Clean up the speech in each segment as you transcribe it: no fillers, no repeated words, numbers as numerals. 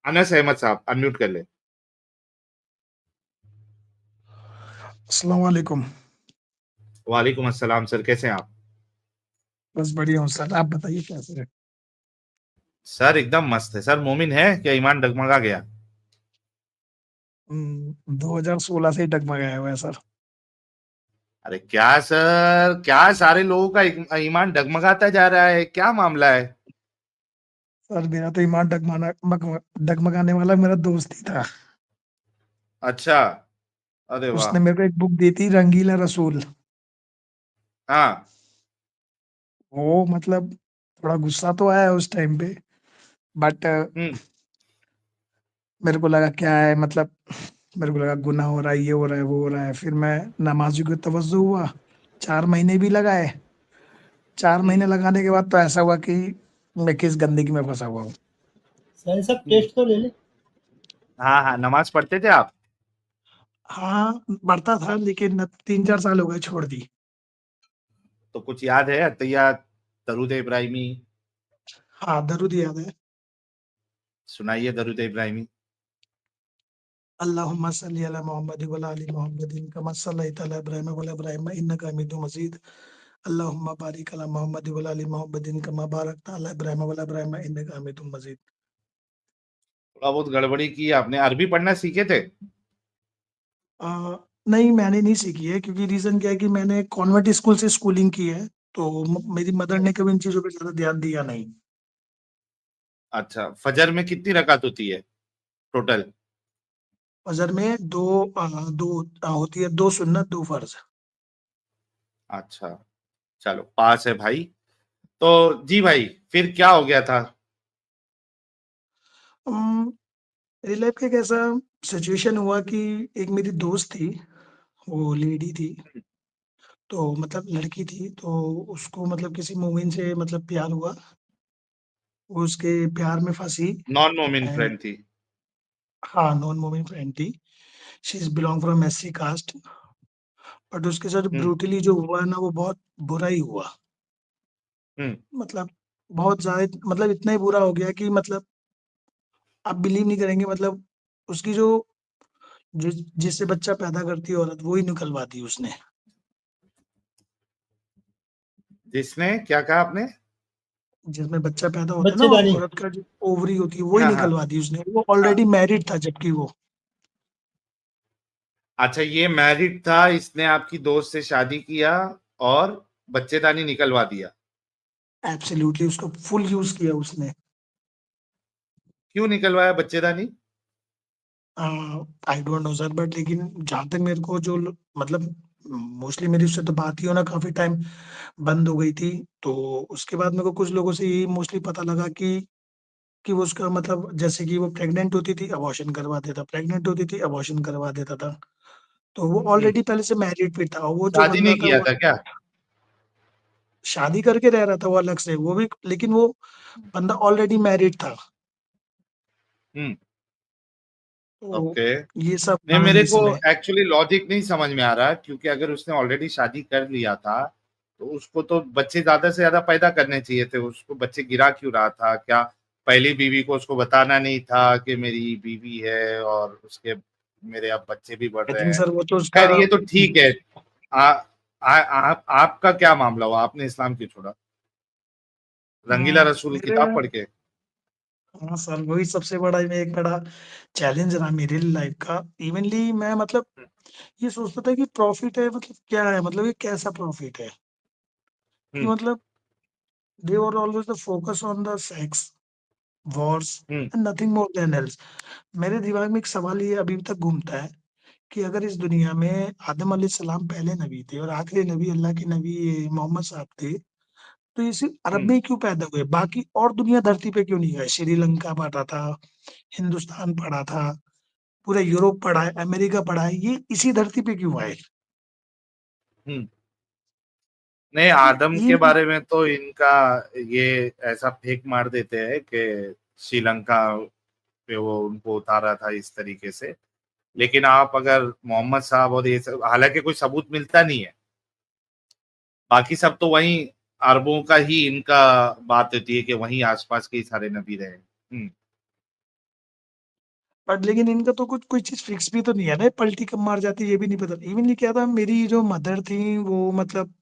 अनस अहमद साहब अनम्यूट कर ले। अस्सलाम वालेकुम। वालेकुम अस्सलाम सर, कैसे हैं आप? बस बढ़िया हूँ सर, आप बताइए कैसे हैं? सर एकदम मस्त है सर। मोमिन है क्या ईमान डगमगा गया? 2016 से ही डगमगाया हुआ है सर। अरे क्या सर, क्या सारे लोगों का ईमान डगमगाता जा रहा है, क्या मामला है? सर मेरा तो ईमान डगमगाने वाला मेरा दोस्त ही था। अच्छा। अरे वाह। उसने मेरे को एक बुक दी थी, रंगीला रसूल। हाँ। वो मतलब थोड़ा गुस्सा तो आया उस टाइम पे, बट हम्म। मेरे को लगा क्या है मतलब, मेरे को लगा गुनाह हो रहा है, ये हो रहा है, वो हो रहा है। फिर मैं नमाज़ी को तवज्जो हुआ, 4 महीने भी लगाए। 4 महीने हम्म। लगाने के बाद तो ऐसा हुआ कि मैं किस गंदगी में फंसा हुआ हूँ। साहिल साहब हम्म। टेस्ट तो ले ले। हाँ हाँ, नमाज पढ़ते थे आप? हाँ, बढ़ता था लेकिन अब 3-4 साल हो गए छोड़ दी। तो कुछ याद है अतैया, दरूद इब्राहिमी? हाँ, दरूद याद है। सुनाइए दरूद इब्राहिमी। अल्लाहुम्मा सल्ली अला मुहम्मद व अला आलि मुहम्मदिन कमा सल्लैता अला इब्राहीम व अला इब्राहीम इन्नका हमीदुम मजीद। अल्लाहुम्मा बारिक अला मुहम्मद व अला आलि मुहम्मदिन कमा बारकता अला इब्राहीम व अला इब्राहीम इन्नका हमीदुम मजीद। थोड़ा बहुत गड़बड़ी की आपने, अरबी पढ़ना सीखे थे? आ, नहीं, मैंने नहीं सीखी है, क्योंकि रीजन क्या है कि मैंने कॉन्वेंट स्कूल से स्कूलिंग की है। तो मेरी मदर ने कभी इन चीजों पे ज्यादा ध्यान दिया नहीं। अच्छा, फजर में कितनी रकात होती है टोटल? फजर में दो होती है, 2 सुन्नत 2 फर्ज। अच्छा, चलो पास है भाई। तो जी भाई, फिर क्या हो गया था? मेरी लाइफ का एक ऐसा सिचुएशन हुआ कि एक मेरी दोस्त थी, वो लेडी थी। तो मतलब लड़की थी, तो उसको मतलब किसी मोमिन से मतलब प्यार हुआ। वो उसके प्यार में फंसी। नॉन मोमिन एंड फ्रेंड थी? हाँ, नॉन मोमिन फ्रेंड थी। She is belong from SC caste. But उसके साथ हम्म। ब्रूटली जो हुआ ना, वो बहुत बुरा ही हुआ। हम्म। मतलब बहुत ज्यादा, मतलब इतना ही बुरा हो गया कि मतलब आप बिलीव नहीं करेंगे। मतलब उसकी जो जिससे बच्चा पैदा करती है औरत, वो ही निकलवाती उसने। जिसने क्या कहा आपने? जिसमें बच्चा पैदा होता है ना, बच्चेदानी। औरत का जो ओवरी होती है, वो ही हाँ हाँ निकलवा दी उसने। वो हाँ। ऑलरेडी मैरिड था जबकि वो। अच्छा, ये मैरिड था, इसने आपकी दोस्त से शादी किया और बच्चेदानी निकलवा दिया? एब्सोल्युटली उसको फुल यूज किया उसने। क्यों निकलवाया बच्चेदानी? I don't know sir, but लेकिन जहां तक मेरे को मतलब मोस्टली मेरी उससे तो बात ही होना काफी टाइम बंद हो गई थी। तो उसके बाद मेरे को कुछ लोगों से यही मोस्टली पता लगा कि वो उसका मतलब, जैसे कि वो प्रेग्नेंट होती थी अबॉर्शन करवा देता, प्रेग्नेंट होती थी अबॉर्शन करवा देता था। तो वो हम्म। ऑलरेडी पहले से मैरिड भी था, और वो जो शादी बंदा नहीं था किया वो था क्या? शादी करके रह रहा था वो अलग से, वो भी। लेकिन वो बंदा ऑलरेडी मैरिड था। हम्म। तो ओके। ये सब नहीं, था मेरे को इसमें। एक्चुअली लॉजिक नहीं समझ में आ रहा, क्योंकि अगर उसने ऑलरेडी शादी कर लिया था तो उसको तो बच्चे ज्यादा से ज्यादा पैदा करने चाहिए थे। उसको बच्चे गिरा क्यों रहा था? क्या पहली बीवी को उसको बताना नहीं था कि मेरी बीवी है और उसके मेरे अब बच्चे भी बढ़ आई रहे थिंक हैं? सर वो तो उसका। खैर, ये तो ठीक है। आ, आपका क्या मामला हुआ? आपने इस्लाम क्यों छोड़ा? रंगीला रसूल मेरे किताब पढ़ के? हाँ सर, वही सबसे बड़ा एक बड़ा चैलेंज रहा मेरे लाइफ का। इवनली मैं मतलब ये सोचता था कि प्रॉफिट है, मतलब क्या है, मतलब ये कैसा प्रॉफिट है कि हम्म। मतलब they were always the focus on the sex, wars hmm. And nothing more than else. मेरे दिमाग में एक सवाल ये अभी तक घूमता है कि अगर इस दुनिया में आदम अलैहिस्सलाम पहले नबी थे और आखिरी नबी अल्लाह के नबी मोहम्मद साहब थे, तो ये सिर्फ अरब हम्म। में ही क्यों पैदा हुए? बाकी और दुनिया धरती पे क्यों नहीं गए? श्रीलंका पढ़ा था, हिंदुस्तान पढ़ा था, पूरा यूरोप पढ़ा है, अमेरिका पढ़ा है, ये इसी धरती पे क्यों आए? हम्म। नहीं, तो आदम ये के बारे में तो इनका ये ऐसा फेक मार देते हैं कि श्रीलंका पे वो उनको उतारा था इस तरीके से। लेकिन आप अगर मोहम्मद साहब और ये सब, हालांकि कोई सबूत मिलता नहीं है, बाकी सब तो वहीं अरबों का ही इनका बात होती है कि वहीं आसपास के ही सारे नबी रहे। बट लेकिन इनका तो कुछ कोई चीज़ फिक्स भी तो नहीं है ना, पलटी कब मार जाती है ये भी नहीं पता। इवन ये क्या था, मेरी जो मदर थी वो मतलब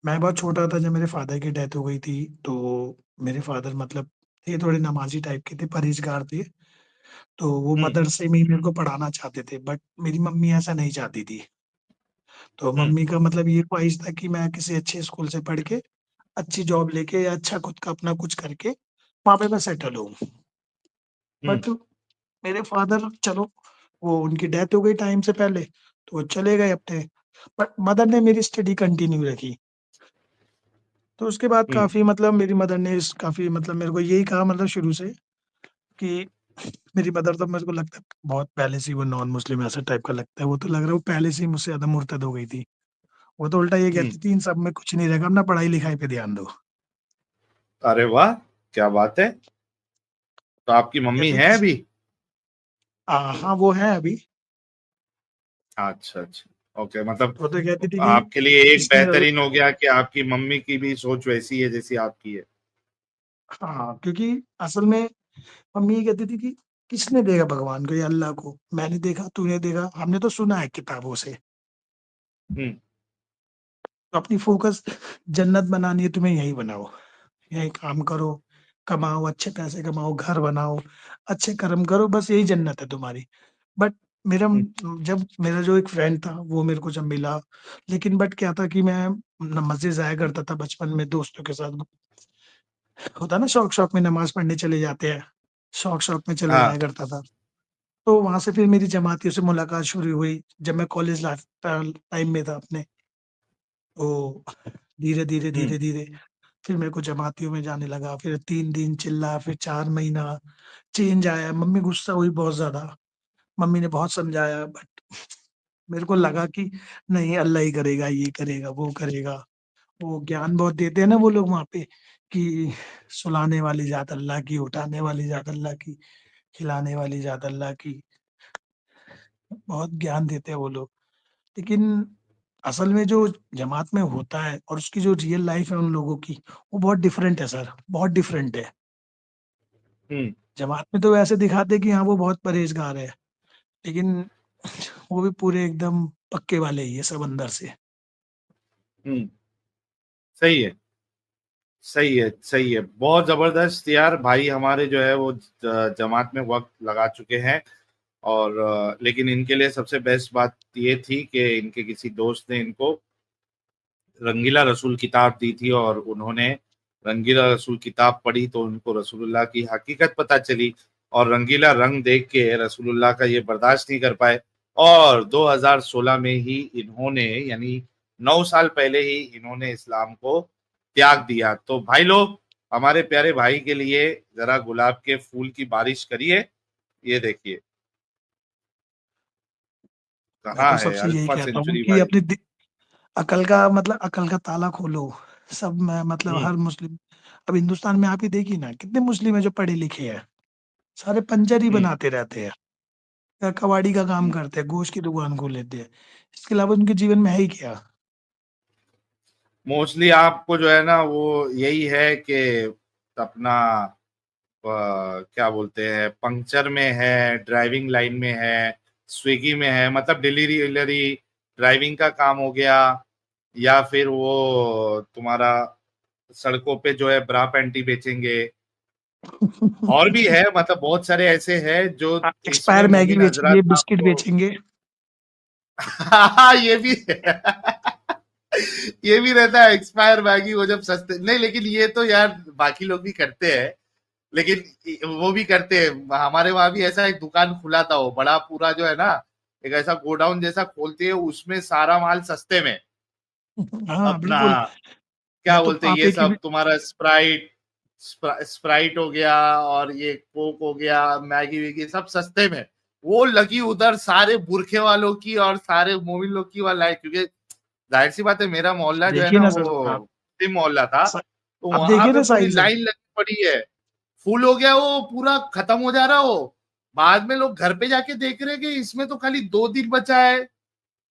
मैं बहुत छोटा था जब मेरे फादर की डेथ हो गई थी, तो मेरे फादर मतलब थे थोड़े नमाज़ी टाइप के थे, परहेज़गार थे। तो वो हम्म। मदरसे में ही मेरे को पढ़ाना चाहते थे, बट मेरी मम्मी ऐसा नहीं चाहती थी। तो हम्म। मम्मी का मतलब ये ख्वाहिश था कि मैं किसी अच्छे स्कूल से पढ़ के, अच्छी जॉब लेके या अच्छा खुद का अपना कुछ करके, वहाँ पे मैं सेटल होऊँ। हम्म। बट मेरे फादर चलो, वो उनकी डेथ हो गई टाइम से पहले, तो वो चले गए अपने, बट मदर ने मेरी स्टडी कंटिन्यू रखी। तो उसके बाद हम्म। काफ़ी मतलब मेरी मदर ने इस काफ़ी मतलब मेरे को यही कहा मतलब शुरू से कि मेरी मदर तो मेरे को लगता है बहुत पहले से ही वो नॉन मुस्लिम ऐसा टाइप का लगता है, वो तो लग रहा है वो पहले से ही मुझसे ज़्यादा मुर्तद हो गई थी। वो तो उल्टा ये हम्म। कहती थी इन सब में कुछ नहीं रहेगा, अपना पढ़ाई-लिखाई पे ध्यान दो। अरे वाह, क्या बात है। तो आपकी मम्मी कहती है किस अभी? हाँ, वो है अभी। अच्छा अच्छा, ओके, मतलब वो तो कहती थी कि आपके लिए एक किसने बेहतरीन हो गया कि आपकी मम्मी की भी सोच वैसी है जैसी आपकी है। हाँ, क्योंकि असल में मम्मी ये कहती थी कि किसने देखा भगवान को या अल्लाह को? मैंने देखा, तूने देखा, हमने तो सुना है किताबों से। हम्म। तो अपनी फ़ोकस जन्नत बनानी है तुम्हें यहीं बनाओ। यहीं काम करो, कमाओ, अच्छे पैसे कमाओ, घर बनाओ, अच्छे कर्म करो, बस यही जन्नत है तुम्हारी। बट मेरा हम्म। जब मेरा जो एक फ्रेंड था वो मेरे को जब मिला, लेकिन बट क्या था कि मैं मस्जिद जाया करता था बचपन में दोस्तों के साथ। होता है ना शौक-शौक में नमाज़ पढ़ने चले जाते हैं, शौक-शौक में चले हाँ। जाया करता था। तो वहाँ से फिर मेरी जमातियों से मुलाकात शुरू हुई, जब मैं कॉलेज लाइफ़ टाइम में था अपने। तो धीरे-धीरे, हम्म। धीरे-धीरे फिर मेरे को जमातियों में जाने लगा, फिर 3 दिन चिल्ला, फिर 4 महीना, चेंज आया, मम्मी गुस्सा हुई बहुत ज़्यादा। मम्मी ने बहुत समझाया बट मेरे को लगा कि नहीं अल्लाह ही करेगा, ये करेगा, वो करेगा। वो ज्ञान बहुत देते हैं ना वो लोग वहाँ पे कि सुलाने वाली ज़ात अल्लाह की, उठाने वाली ज़ात अल्लाह की, खिलाने वाली ज़ात अल्लाह की, बहुत ज्ञान देते हैं वो लोग। लेकिन असल में जो जमात में होता है और उसकी जो रियल लाइफ़ है उन लोगों की, वो बहुत डिफरेंट है सर, बहुत डिफरेंट है। हम्म। जमात में तो वैसे दिखाते हैं कि हाँ, वो बहुत परहेज़गार है, लेकिन वो भी पूरे एकदम पक्के वाले ही है सब अंदर से। हम्म। सही है, सही है, सही है, बहुत जबरदस्त यार। भाई हमारे जो है वो जमात में वक्त लगा चुके हैं। और लेकिन इनके लिए सबसे बेस्ट बात ये थी कि इनके किसी दोस्त ने इनको रंगीला रसूल किताब दी थी, और उन्होंने रंगीला रसूल किताब पढ़ी तो उनको रसूलुल्लाह की हकीकत पता चली। और रंगीला रंग देख के रसूलुल्लाह का ये बर्दाश्त नहीं कर पाए, और 2016 में ही इन्होंने, यानी 9 साल पहले ही इन्होंने इस्लाम को त्याग दिया। तो भाई लोग, हमारे प्यारे भाई के लिए जरा गुलाब के फूल की बारिश करिए। ये देखिए, मैं तो कहाँ है सबसे यही अल्फा कहता हूँ सेंचुरी कि भाई। अपनी अकल का मतलब अकल का ताला खोलो। सब में मतलब हम्म। हर मुस्लिम अब हिंदुस्तान में आप ही देखिए ना कितने मुस्लिम हैं जो पढ़े लिखे हैं। सारे पंचर ही हम्म। बनाते रहते हैं या कबाड़ी का काम हम्म। करते हैं, गोश्त की दुकान खोल लेते हैं। इसके अलावा उनके जीवन में है ही क्या? मोस्टली आपको जो है ना वो यही है कि अपना क्या बोलते हैं, पंक्चर में है, ड्राइविंग लाइन में है, स्विगी में है, मतलब डिलीवरी विलरी ड्राइविंग का काम हो गया, या फिर वो तुम्हारा सड़कों पे जो है ब्रा पैंटी बेचेंगे। और भी है, मतलब बहुत सारे ऐसे हैं जो इसमें एक्सपायर मैगी मोमिन बेचेंगे, हजरात बिस्किट आपको बेचेंगे। हाँ, ये भी ये भी रहता है, एक्सपायर मैगी वो जब सस्ते नहीं, लेकिन ये तो यार बाकी लोग भी करते हैं। लेकिन वो भी करते हैं, हमारे वहां भी ऐसा एक दुकान खुला था, वो बड़ा पूरा जो है ना, एक ऐसा गोडाउन जैसा खोलते हैं, उसमें सारा माल सस्ते में। हाँ, अपना बिल्कुल। क्या मैं तो बोलते हैं, ये पापे की भी सब तुम्हारा स्प्राइट, स्प्राइट हो गया, और ये कोक हो गया, मैगी वैगी सब सस्ते में। वो लगी उधर सारे बुरखे वालों की और सारे मोमिन लोग की वाला है, क्योंकि जाहिर सी बात है, मेरा मोहल्ला जो है देखिए ना ना वो सर आप मुस्लिम मोहल्ला था। स तो अब वहां देखिए पे ना पूरी साहिल सर। लाइन लगी पड़ी है, फुल हो गया, वो पूरा खत्म हो जा रहा हो। बाद में लोग घर पे जाके देख रहे हैं कि इसमें तो खाली 2 दिन बचा है,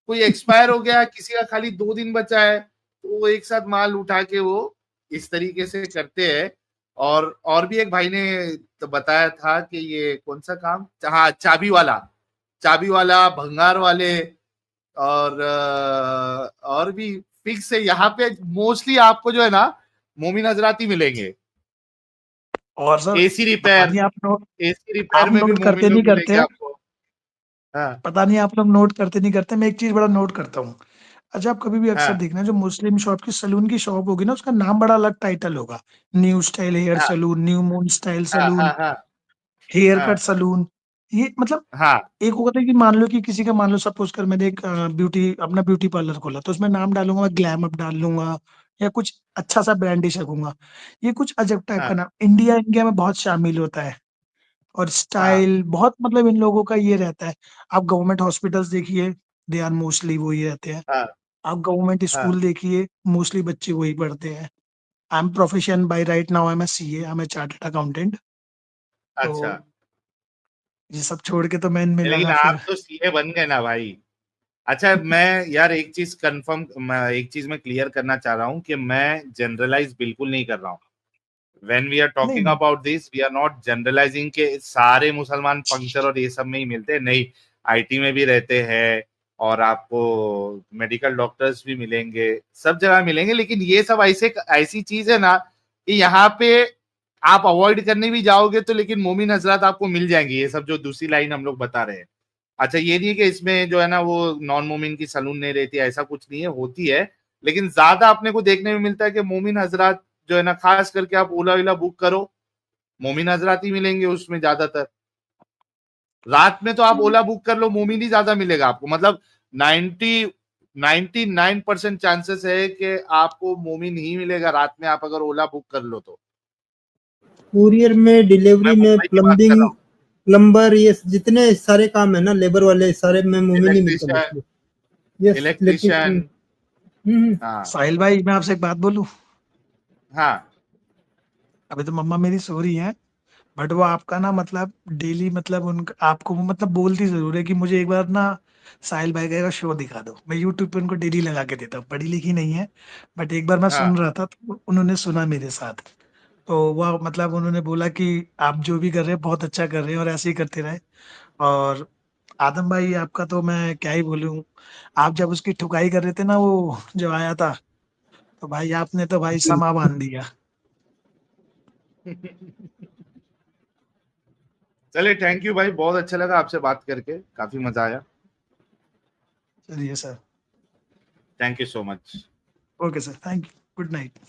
कोई एक्सपायर हो गया, किसी का खाली 2 दिन बचा है, तो वो एक साथ माल उठा के वो इस तरीके से करते हैं। और भी एक भाई ने तो बताया था कि ये कौन सा काम, हाँ चाबी वाला भंगार वाले, और भी फिक्स है यहाँ पे मोस्टली आपको जो है ना मोमिन हजरात ही मिलेंगे। और सर एसी पता रिपेयर, नहीं एसी रिपेयर आप में भी नोट मोमिन करते लोग नहीं मिलेंगे करते, आपको। हाँ पता नहीं आप लोग नोट करते नहीं करते, मैं एक चीज बड़ा नोट करता हूँ। अच्छा, आप कभी भी अक्सर हाँ देखना, जो मुस्लिम शॉप की सलून की शॉप होगी ना, उसका नाम बड़ा अलग टाइटल होगा। न्यू स्टाइल हेयर हाँ सलून, न्यू मून स्टाइल हाँ सलून, हाँ हाँ हेयर कट हाँ सलून। ये मतलब हाँ एक होता है कि मान लो कि किसी का, मान लो सपोज कर मैंने एक अपना ब्यूटी पार्लर खोला, तो उसमें नाम डालूंगा मैं ग्लैम अप डाल लूंगा, या कुछ अच्छा सा ब्रांडिश रखूंगा। ये कुछ अजब टाइप का हाँ नाम इंडिया इंडिया में बहुत शामिल होता है। और हाँ स्टाइल बहुत, मतलब इन लोगों का ये रहता है। आप गवर्नमेंट हॉस्पिटल्स देखिए, दे आर मोस्टली वही रहते हैं। हाँ आप गवर्नमेंट हाँ। स्कूल देखिए, मोस्टली बच्चे वही पढ़ते हैं। I am profession by right now, I am CA, I am chartered accountant. तो अच्छा, ये सब छोड़ के तो मैं इनमें लेकिन लगा आप फिर। तो सीए बन गए ना भाई। अच्छा, मैं यार एक चीज कंफर्म, मैं एक चीज मैं क्लियर करना चाह रहा हूँ कि मैं जनरलाइज बिल्कुल नहीं कर रहा हूँ। व्हेन वी आर नहीं टॉकिंग नहीं। About this, we are not generalising के सारे मुसलमान पंक्चर और ये सब में ही मिलते हैं, नहीं। आईटी में भी रहते हैं, और आपको मेडिकल डॉक्टर्स भी मिलेंगे, सब जगह मिलेंगे। लेकिन ये सब ऐसे ऐसी चीज है ना कि यहाँ पे आप अवॉइड करने भी जाओगे तो लेकिन मोमिन हजरात आपको मिल जाएंगे, ये सब जो दूसरी लाइन हम लोग बता रहे हैं। अच्छा, ये नहीं है कि इसमें जो है ना वो नॉन मोमिन की सलून नहीं रहती, ऐसा कुछ नहीं है, होती है। लेकिन ज्यादा अपने को देखने में मिलता है कि मोमिन हजरात जो है ना, खास करके आप ओला ओला बुक करो, मोमिन हजरात ही मिलेंगे उसमें ज्यादातर। रात में तो आप ओला बुक कर लो, मोमिन ही ज्यादा मिलेगा आपको, मतलब 99% चांसेस है कि आपको मोमिन ही मिलेगा रात में, आप अगर ओला बुक कर लो तो। कुरियर में, मैं डिलीवरी में, मुंबई की बात कर रहा प्लम्बिंग, हूँ। प्लम्बर, ये जितने सारे काम है ना लेबर वाले, सारे में मोमिन ही मिलता है electrician, mostly. Yes, electrician. Electrician. Hmm. हाँ साहिल भाई, मैं आपसे एक बात बोलूं। हाँ अभी तो मम्मा मेरी सो रही है, बट वो आपका ना मतलब डेली, मतलब उनका आपको वो मतलब बोलती जरूर है कि मुझे एक बार ना साहिल भाई का शो दिखा दो। मैं यूट्यूब पे उनको डेली लगा के देता हूँ, पढ़ी लिखी नहीं है, बट एक बार मैं हाँ सुन रहा था तो उन्होंने सुना मेरे साथ। तो वो मतलब उन्होंने बोला कि आप जो भी कर रहे हैं बहुत अच्छा कर रहे हैं, और ऐसे ही करते रहे। और आदम भाई आपका तो मैं क्या ही बोलूं। आप जब उसकी ठुकाई कर रहे थे ना, वो जब आया था, तो भाई आपने तो भाई समा बांध दिया। चलिए, थैंक यू भाई, बहुत अच्छा लगा आपसे बात करके, काफी मजा आया। चलिए sir. Thank you so much. Okay sir, thank you, good night.